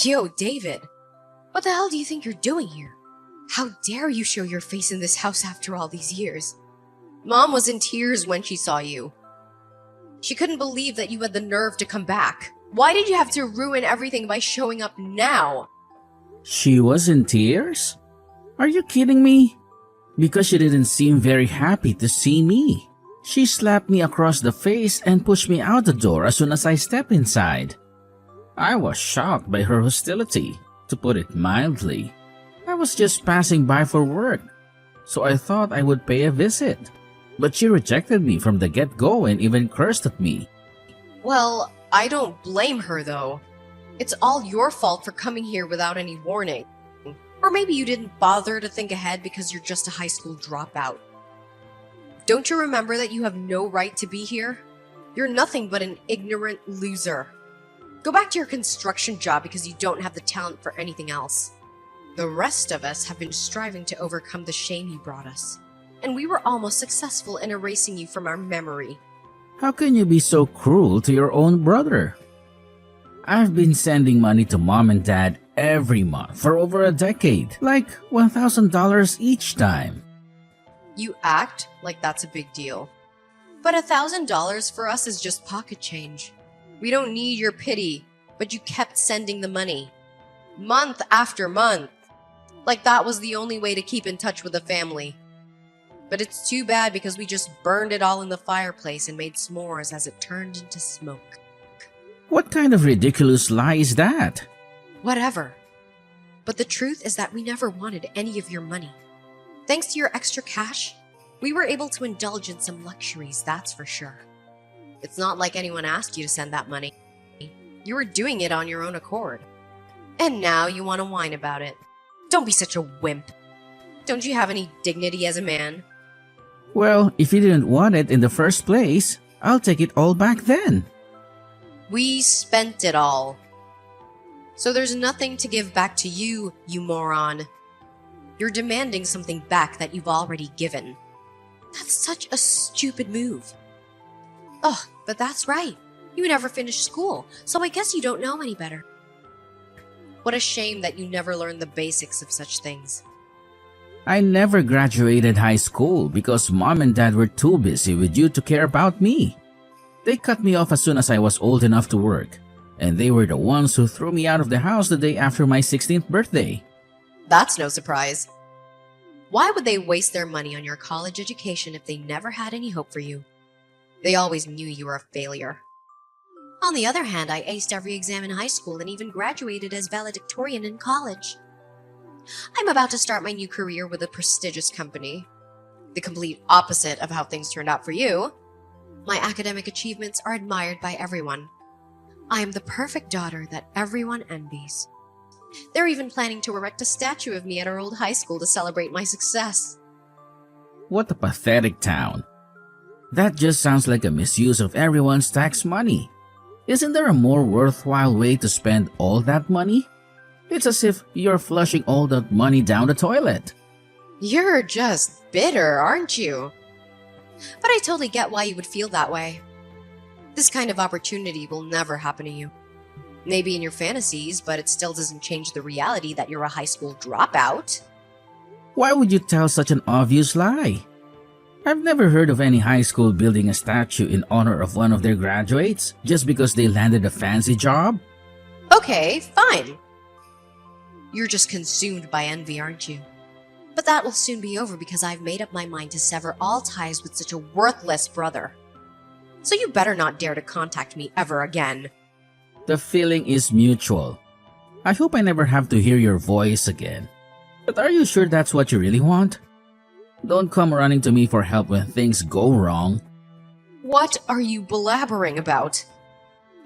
Yo, David, what the hell do you think you're doing here? How dare you show your face in this house after all these years? Mom was in tears when she saw you. She couldn't believe that you had the nerve to come back. Why did you have to ruin everything by showing up now? She was in tears? Are you kidding me? Because she didn't seem very happy to see me. She slapped me across the face and pushed me out the door as soon as I stepped inside. I was shocked by her hostility, to put it mildly. I was just passing by for work, so I thought I would pay a visit. But she rejected me from the get-go and even cursed at me. Well, I don't blame her though. It's all your fault for coming here without any warning. Or maybe you didn't bother to think ahead because you're just a high school dropout. Don't you remember that you have no right to be here? You're nothing but an ignorant loser. Go back to your construction job because you don't have the talent for anything else. The rest of us have been striving to overcome the shame you brought us, and we were almost successful in erasing you from our memory. How can you be so cruel to your own brother? I've been sending money to mom and dad every month for over a decade, like $1,000 each time. You act like that's a big deal. But $1,000 for us is just pocket change. We don't need your pity, but you kept sending the money. Month after month. Like that was the only way to keep in touch with the family. But it's too bad because we just burned it all in the fireplace and made s'mores as it turned into smoke. What kind of ridiculous lie is that? Whatever. But the truth is that we never wanted any of your money. Thanks to your extra cash, we were able to indulge in some luxuries, that's for sure. It's not like anyone asked you to send that money. You were doing it on your own accord. And now you want to whine about it. Don't be such a wimp. Don't you have any dignity as a man? Well, if you didn't want it in the first place, I'll take it all back then. We spent it all. So there's nothing to give back to you, you moron. You're demanding something back that you've already given. That's such a stupid move. Ugh, but that's right. You never finished school, so I guess you don't know any better. What a shame that you never learned the basics of such things. I never graduated high school because mom and dad were too busy with you to care about me. They cut me off as soon as I was old enough to work, and they were the ones who threw me out of the house the day after my 16th birthday. That's no surprise. Why would they waste their money on your college education if they never had any hope for you? They always knew you were a failure. On the other hand, I aced every exam in high school and even graduated as valedictorian in college. I'm about to start my new career with a prestigious company. The complete opposite of how things turned out for you. My academic achievements are admired by everyone. I am the perfect daughter that everyone envies. They're even planning to erect a statue of me at our old high school to celebrate my success. What a pathetic town. That just sounds like a misuse of everyone's tax money. Isn't there a more worthwhile way to spend all that money? It's as if you're flushing all that money down the toilet. You're just bitter, aren't you? But I totally get why you would feel that way. This kind of opportunity will never happen to you. Maybe in your fantasies, but it still doesn't change the reality that you're a high school dropout. Why would you tell such an obvious lie? I've never heard of any high school building a statue in honor of one of their graduates just because they landed a fancy job. Okay, fine. You're just consumed by envy, aren't you? But that will soon be over because I've made up my mind to sever all ties with such a worthless brother. So you better not dare to contact me ever again. The feeling is mutual. I hope I never have to hear your voice again. But are you sure that's what you really want? Don't come running to me for help when things go wrong. What are you blabbering about?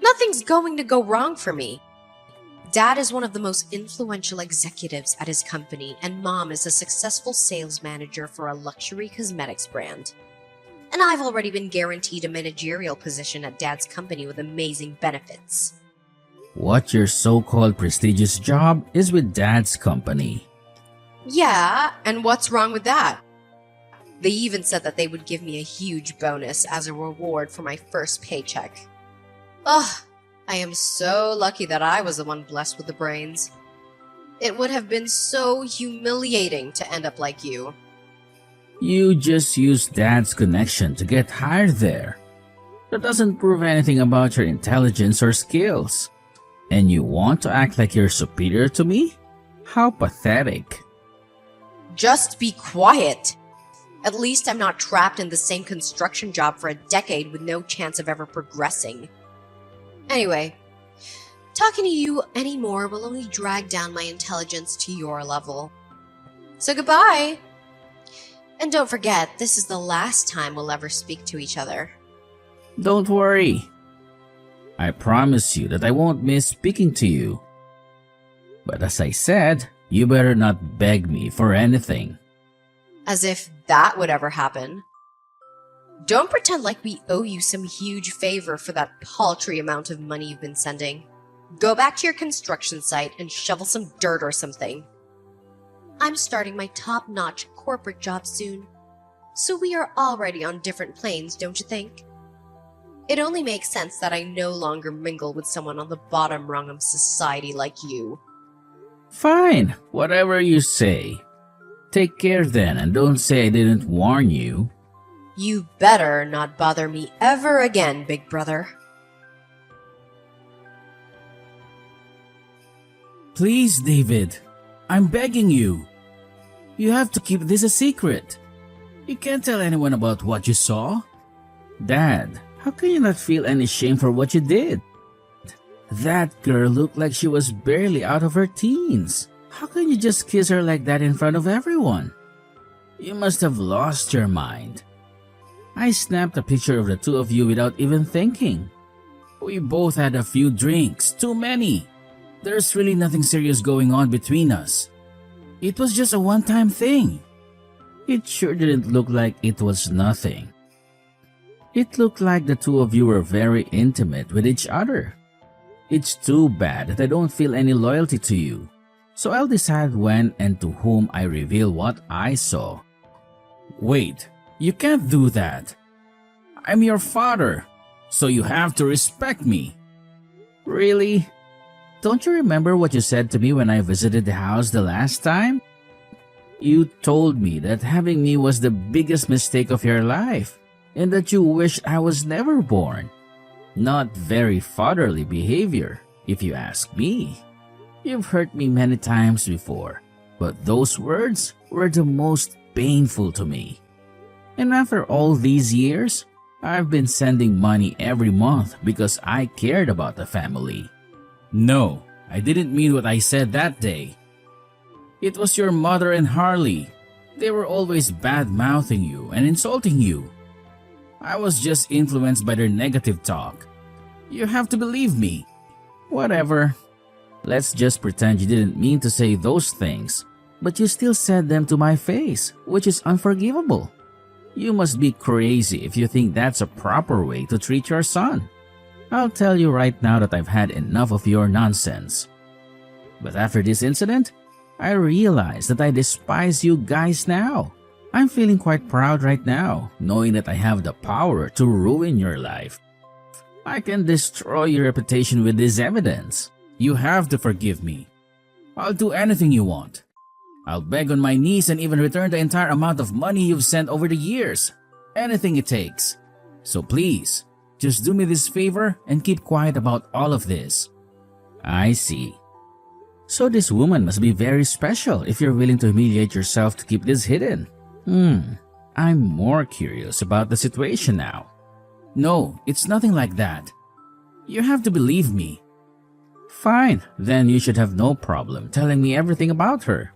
Nothing's going to go wrong for me. Dad is one of the most influential executives at his company, and Mom is a successful sales manager for a luxury cosmetics brand. And I've already been guaranteed a managerial position at Dad's company with amazing benefits. What your so-called prestigious job is with Dad's company. Yeah, and what's wrong with that? They even said that they would give me a huge bonus as a reward for my first paycheck. Ugh, I am so lucky that I was the one blessed with the brains. It would have been so humiliating to end up like you. You just used Dad's connection to get hired there. That doesn't prove anything about your intelligence or skills. And you want to act like you're superior to me? How pathetic. Just be quiet. At least I'm not trapped in the same construction job for a decade with no chance of ever progressing. Anyway, talking to you anymore will only drag down my intelligence to your level. So goodbye! And don't forget, this is the last time we'll ever speak to each other. Don't worry. I promise you that I won't miss speaking to you. But as I said, you better not beg me for anything. As if that would ever happen. Don't pretend like we owe you some huge favor for that paltry amount of money you've been sending. Go back to your construction site and shovel some dirt or something. I'm starting my top-notch corporate job soon, so we are already on different planes, don't you think? It only makes sense that I no longer mingle with someone on the bottom rung of society like you. Fine, whatever you say. Take care then, and don't say I didn't warn you. You better not bother me ever again, big brother. Please, David. I'm begging you. You have to keep this a secret. You can't tell anyone about what you saw. Dad, how can you not feel any shame for what you did? That girl looked like she was barely out of her teens. How can you just kiss her like that in front of everyone? You must have lost your mind. I snapped a picture of the two of you without even thinking. We both had a few drinks, too many. There's really nothing serious going on between us. It was just a one-time thing. It sure didn't look like it was nothing. It looked like the two of you were very intimate with each other. It's too bad that I don't feel any loyalty to you. So I'll decide when and to whom I reveal what I saw. Wait, you can't do that. I'm your father, so you have to respect me. Really? Don't you remember what you said to me when I visited the house the last time? You told me that having me was the biggest mistake of your life, and that you wished I was never born. Not very fatherly behavior, if you ask me. You've hurt me many times before, but those words were the most painful to me. And after all these years, I've been sending money every month because I cared about the family. No, I didn't mean what I said that day. It was your mother and Harley. They were always bad-mouthing you and insulting you. I was just influenced by their negative talk. You have to believe me. Whatever. Let's just pretend you didn't mean to say those things, but you still said them to my face, which is unforgivable. You must be crazy if you think that's a proper way to treat your son. I'll tell you right now that I've had enough of your nonsense. But after this incident, I realize that I despise you guys now. I'm feeling quite proud right now, knowing that I have the power to ruin your life. I can destroy your reputation with this evidence. You have to forgive me. I'll do anything you want. I'll beg on my knees and even return the entire amount of money you've sent over the years. Anything it takes. So please, just do me this favor and keep quiet about all of this. I see. So this woman must be very special if you're willing to humiliate yourself to keep this hidden. I'm more curious about the situation now. No, it's nothing like that. You have to believe me. Fine, then you should have no problem telling me everything about her.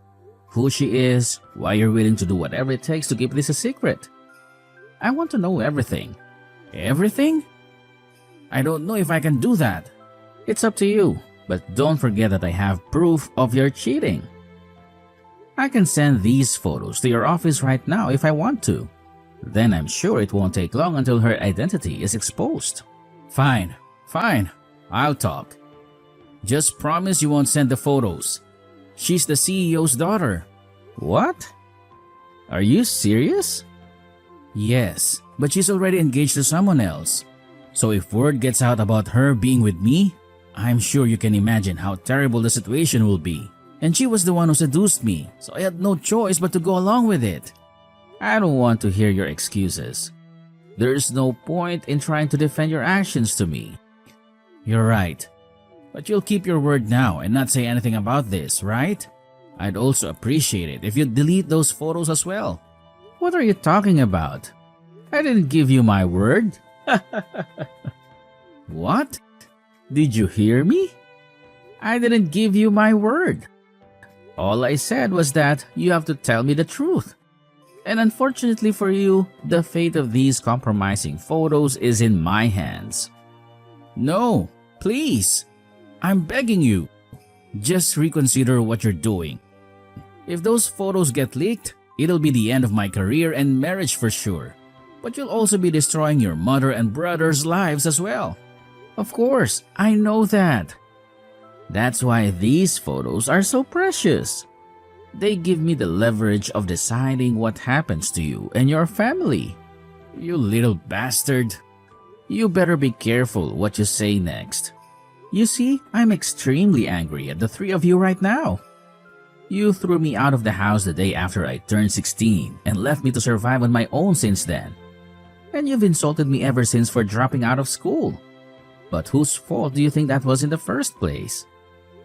Who she is, why you're willing to do whatever it takes to keep this a secret. I want to know everything. Everything? I don't know if I can do that. It's up to you, but don't forget that I have proof of your cheating. I can send these photos to your office right now if I want to. Then I'm sure it won't take long until her identity is exposed. Fine, I'll talk. Just promise you won't send the photos. She's the CEO's daughter. What? Are you serious? Yes, but she's already engaged to someone else. So if word gets out about her being with me, I'm sure you can imagine how terrible the situation will be. And she was the one who seduced me, so I had no choice but to go along with it. I don't want to hear your excuses. There's no point in trying to defend your actions to me. You're right. But you'll keep your word now and not say anything about this, right? I'd also appreciate it if you'd delete those photos as well. What are you talking about? I didn't give you my word. What? Did you hear me? I didn't give you my word. All I said was that you have to tell me the truth. And unfortunately for you, the fate of these compromising photos is in my hands. No, please. I'm begging you. Just reconsider what you're doing. If those photos get leaked, it'll be the end of my career and marriage for sure. But you'll also be destroying your mother and brother's lives as well. Of course, I know that. That's why these photos are so precious. They give me the leverage of deciding what happens to you and your family. You little bastard. You better be careful what you say next. You see, I'm extremely angry at the three of you right now. You threw me out of the house the day after I turned 16 and left me to survive on my own since then. And you've insulted me ever since for dropping out of school. But whose fault do you think that was in the first place?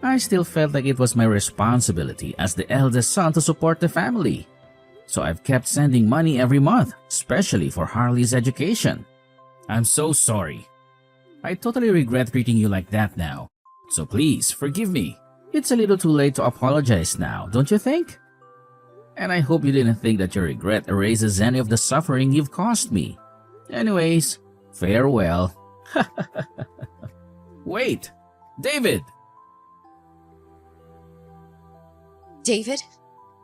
I still felt like it was my responsibility as the eldest son to support the family. So I've kept sending money every month, especially for Harley's education. I'm so sorry. I totally regret treating you like that now. So please, forgive me. It's a little too late to apologize now, don't you think? And I hope you didn't think that your regret erases any of the suffering you've caused me. Anyways, farewell. Wait, David! David,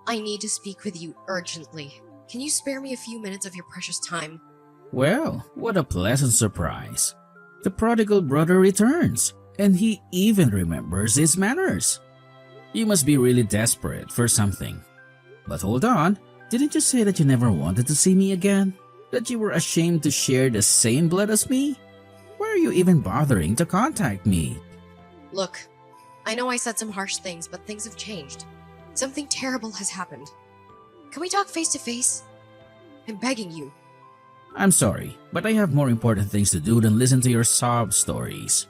I need to speak with you urgently. Can you spare me a few minutes of your precious time? Well, what a pleasant surprise. The prodigal brother returns, and he even remembers his manners. You must be really desperate for something. But hold on, didn't you say that you never wanted to see me again? That you were ashamed to share the same blood as me? Why are you even bothering to contact me? Look, I know I said some harsh things, but things have changed. Something terrible has happened. Can we talk face to face? I'm begging you. I'm sorry, but I have more important things to do than listen to your sob stories.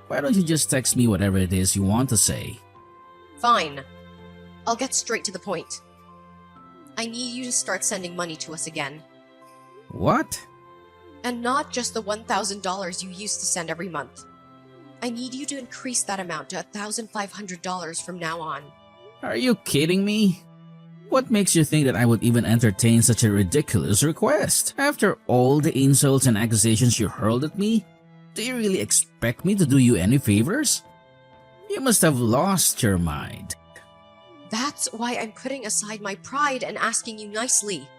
Why don't you just text me whatever it is you want to say? Fine. I'll get straight to the point. I need you to start sending money to us again. What? And not just the $1,000 you used to send every month. I need you to increase that amount to $1,500 from now on. Are you kidding me? What makes you think that I would even entertain such a ridiculous request? After all the insults and accusations you hurled at me, do you really expect me to do you any favors? You must have lost your mind. That's why I'm putting aside my pride and asking you nicely.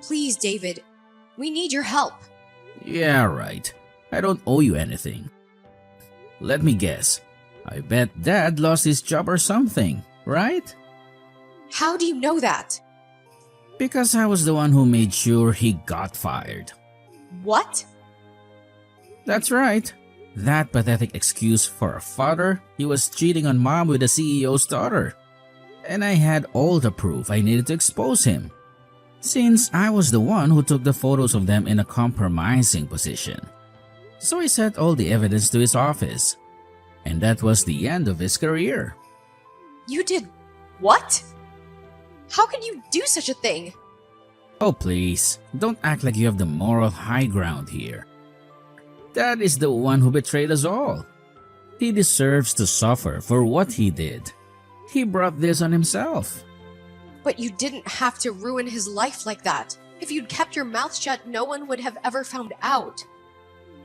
Please, David, we need your help. Yeah, right. I don't owe you anything. Let me guess. I bet Dad lost his job or something, right? How do you know that? Because I was the one who made sure he got fired. What? That's right. That pathetic excuse for a father, he was cheating on Mom with the CEO's daughter. And I had all the proof I needed to expose him. Since I was the one who took the photos of them in a compromising position. So he sent all the evidence to his office. And that was the end of his career. You did what? How can you do such a thing? Oh please, don't act like you have the moral high ground here. Dad is the one who betrayed us all. He deserves to suffer for what he did. He brought this on himself. But you didn't have to ruin his life like that. If you'd kept your mouth shut, no one would have ever found out.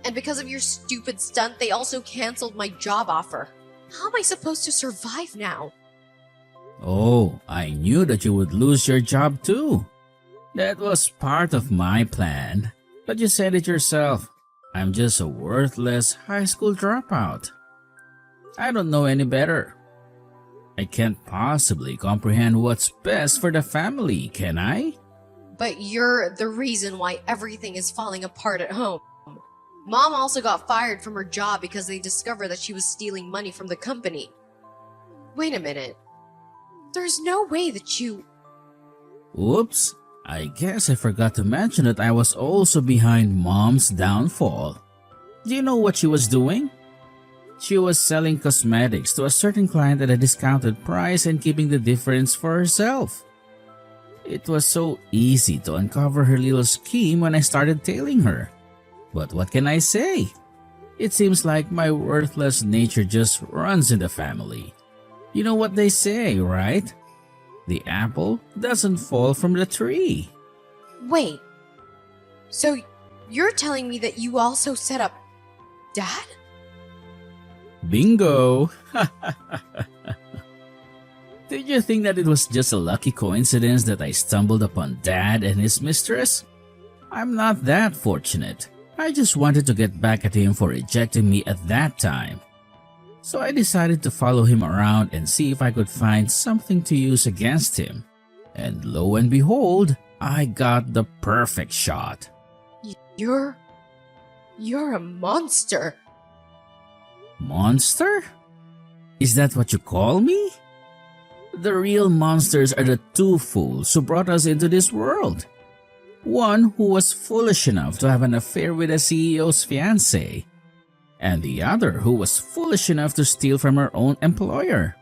And because of your stupid stunt, they also canceled my job offer. How am I supposed to survive now? Oh, I knew that you would lose your job too. That was part of my plan. But you said it yourself. I'm just a worthless high school dropout. I don't know any better. I can't possibly comprehend what's best for the family, can I? But you're the reason why everything is falling apart at home. Mom also got fired from her job because they discovered that she was stealing money from the company. Wait a minute. There's no way that you... Oops, I guess I forgot to mention that I was also behind Mom's downfall. Do you know what she was doing? She was selling cosmetics to a certain client at a discounted price and keeping the difference for herself. It was so easy to uncover her little scheme when I started tailing her. But what can I say? It seems like my worthless nature just runs in the family. You know what they say, right? The apple doesn't fall from the tree. Wait. So you're telling me that you also set up Dad? Bingo! Did you think that it was just a lucky coincidence that I stumbled upon Dad and his mistress? I'm not that fortunate. I just wanted to get back at him for rejecting me at that time. So I decided to follow him around and see if I could find something to use against him. And lo and behold, I got the perfect shot. You're a monster. Monster? Is that what you call me? The real monsters are the two fools who brought us into this world. One who was foolish enough to have an affair with a CEO's fiancée, and the other who was foolish enough to steal from her own employer.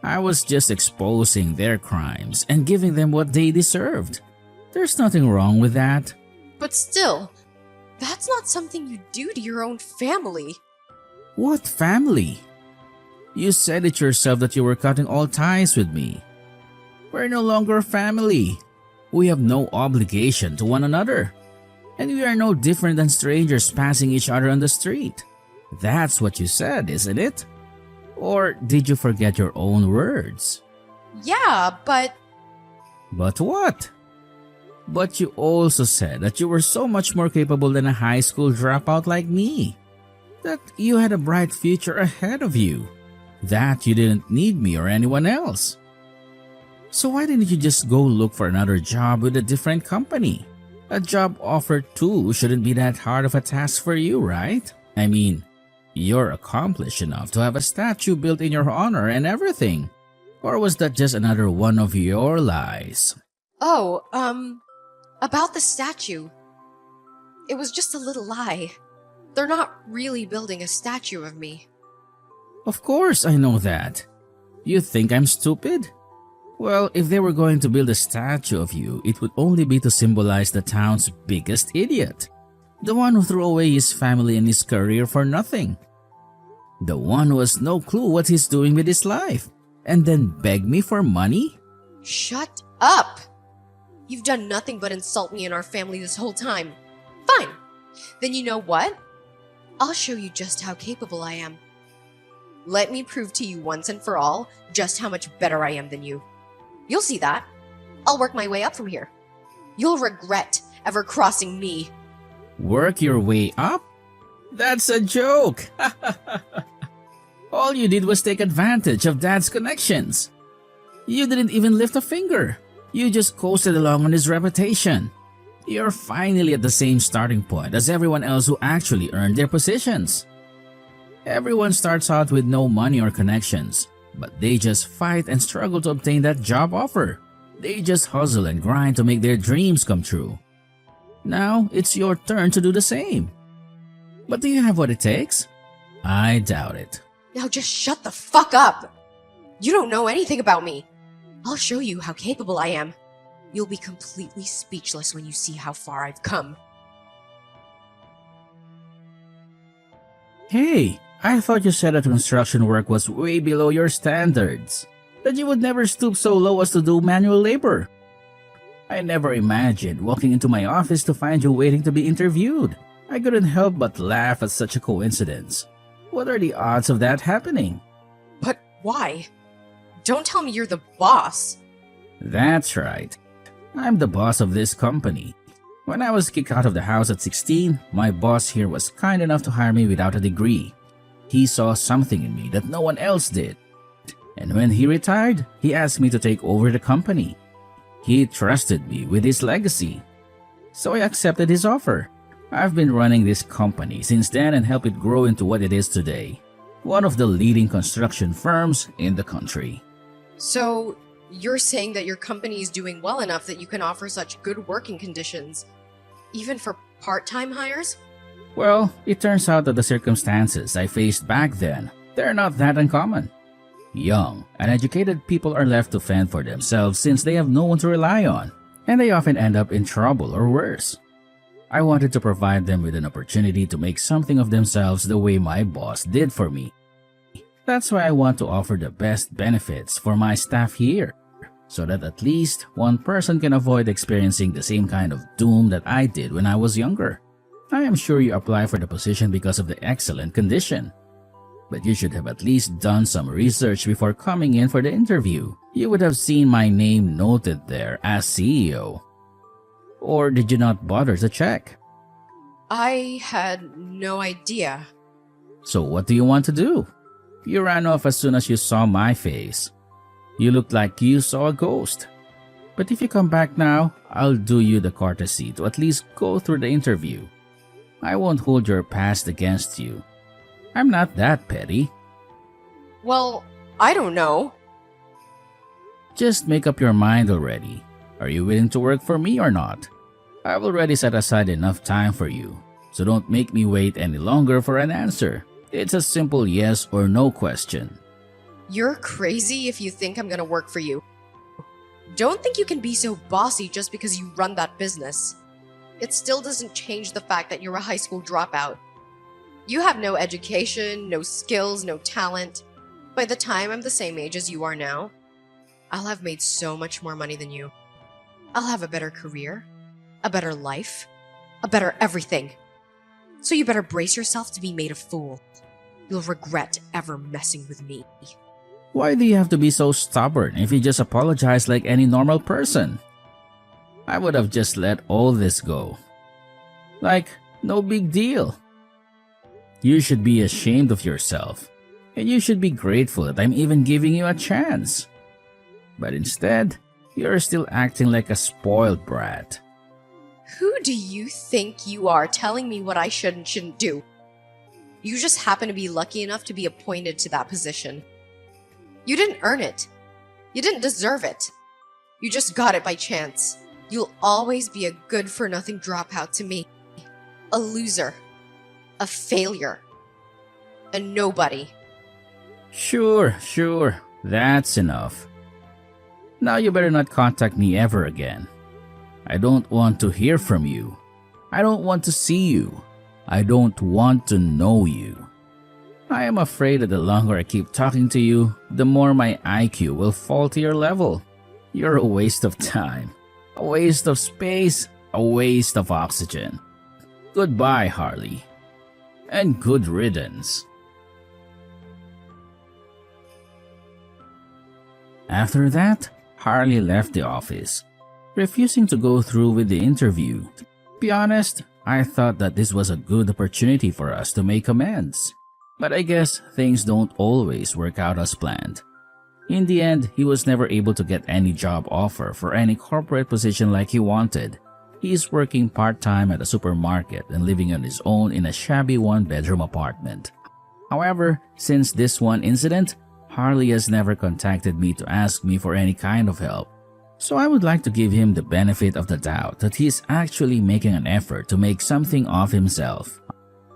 I was just exposing their crimes and giving them what they deserved. There's nothing wrong with that. But still, that's not something you do to your own family. What family? You said it yourself that you were cutting all ties with me. We're no longer family. We have no obligation to one another. And we are no different than strangers passing each other on the street. That's what you said, isn't it? Or did you forget your own words? Yeah, but... But what? But you also said that you were so much more capable than a high school dropout like me. That you had a bright future ahead of you. That you didn't need me or anyone else. So why didn't you just go look for another job with a different company? A job offer too shouldn't be that hard of a task for you, right? I mean, you're accomplished enough to have a statue built in your honor and everything. Or was that just another one of your lies? Oh, about the statue. It was just a little lie. They're not really building a statue of me. Of course I know that. You think I'm stupid? Well, if they were going to build a statue of you, it would only be to symbolize the town's biggest idiot. The one who threw away his family and his career for nothing. The one who has no clue what he's doing with his life. And then beg me for money? Shut up! You've done nothing but insult me and our family this whole time. Fine. Then you know what? I'll show you just how capable I am. Let me prove to you once and for all just how much better I am than you. You'll see that. I'll work my way up from here. You'll regret ever crossing me. Work your way up? That's a joke! All you did was take advantage of Dad's connections. You didn't even lift a finger. You just coasted along on his reputation. You're finally at the same starting point as everyone else who actually earned their positions. Everyone starts out with no money or connections, but they just fight and struggle to obtain that job offer. They just hustle and grind to make their dreams come true. Now, it's your turn to do the same. But do you have what it takes? I doubt it. Now just shut the fuck up! You don't know anything about me. I'll show you how capable I am. You'll be completely speechless when you see how far I've come. Hey, I thought you said that construction work was way below your standards. That you would never stoop so low as to do manual labor. I never imagined walking into my office to find you waiting to be interviewed. I couldn't help but laugh at such a coincidence. What are the odds of that happening? But why? Don't tell me you're the boss. That's right. I'm the boss of this company. When I was kicked out of the house at 16, my boss here was kind enough to hire me without a degree. He saw something in me that no one else did. And when he retired, he asked me to take over the company. He trusted me with his legacy. So I accepted his offer. I've been running this company since then and helped it grow into what it is today. One of the leading construction firms in the country. So, you're saying that your company is doing well enough that you can offer such good working conditions, even for part-time hires? Well, it turns out that the circumstances I faced back then, they're not that uncommon. Young, uneducated people are left to fend for themselves since they have no one to rely on, and they often end up in trouble or worse. I wanted to provide them with an opportunity to make something of themselves the way my boss did for me. That's why I want to offer the best benefits for my staff here, so that at least one person can avoid experiencing the same kind of doom that I did when I was younger. I am sure you apply for the position because of the excellent condition. But you should have at least done some research before coming in for the interview. You would have seen my name noted there as CEO. Or did you not bother to check? I had no idea. So what do you want to do? You ran off as soon as you saw my face. You looked like you saw a ghost. But if you come back now, I'll do you the courtesy to at least go through the interview. I won't hold your past against you. I'm not that petty. Well, I don't know. Just make up your mind already. Are you willing to work for me or not? I've already set aside enough time for you, so don't make me wait any longer for an answer. It's a simple yes or no question. You're crazy if you think I'm gonna work for you. Don't think you can be so bossy just because you run that business. It still doesn't change the fact that you're a high school dropout. You have no education, no skills, no talent. By the time I'm the same age as you are now, I'll have made so much more money than you. I'll have a better career, a better life, a better everything. So you better brace yourself to be made a fool. You'll regret ever messing with me. Why do you have to be so stubborn if you just apologize like any normal person? I would have just let all this go. Like, no big deal. You should be ashamed of yourself, and you should be grateful that I'm even giving you a chance. But instead, you're still acting like a spoiled brat. Who do you think you are telling me what I should and shouldn't do? You just happen to be lucky enough to be appointed to that position. You didn't earn it. You didn't deserve it. You just got it by chance. You'll always be a good-for-nothing dropout to me. A loser. A failure. A nobody. Sure. That's enough. Now you better not contact me ever again. I don't want to hear from you. I don't want to see you. I don't want to know you. I am afraid that the longer I keep talking to you, the more my IQ will fall to your level. You're a waste of time. A waste of space. A waste of oxygen. Goodbye, Harley. And good riddance. After that, Harley left the office, refusing to go through with the interview. To be honest, I thought that this was a good opportunity for us to make amends. But I guess things don't always work out as planned. In the end, he was never able to get any job offer for any corporate position like he wanted. He is working part-time at a supermarket and living on his own in a shabby one-bedroom apartment. However, since this one incident, Harley has never contacted me to ask me for any kind of help. So I would like to give him the benefit of the doubt that he is actually making an effort to make something of himself.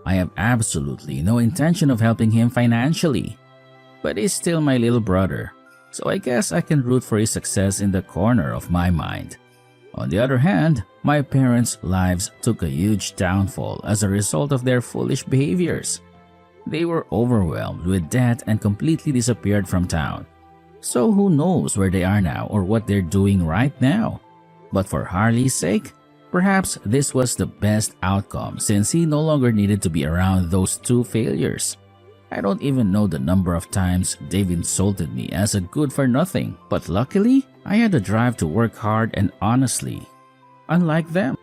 I have absolutely no intention of helping him financially, but he's still my little brother, so I guess I can root for his success in the corner of my mind. On the other hand, my parents' lives took a huge downfall as a result of their foolish behaviors. They were overwhelmed with debt and completely disappeared from town. So who knows where they are now or what they're doing right now? But for Harley's sake, perhaps this was the best outcome since he no longer needed to be around those two failures. I don't even know the number of times they've insulted me as a good-for-nothing, but luckily, I had the drive to work hard and honestly, unlike them.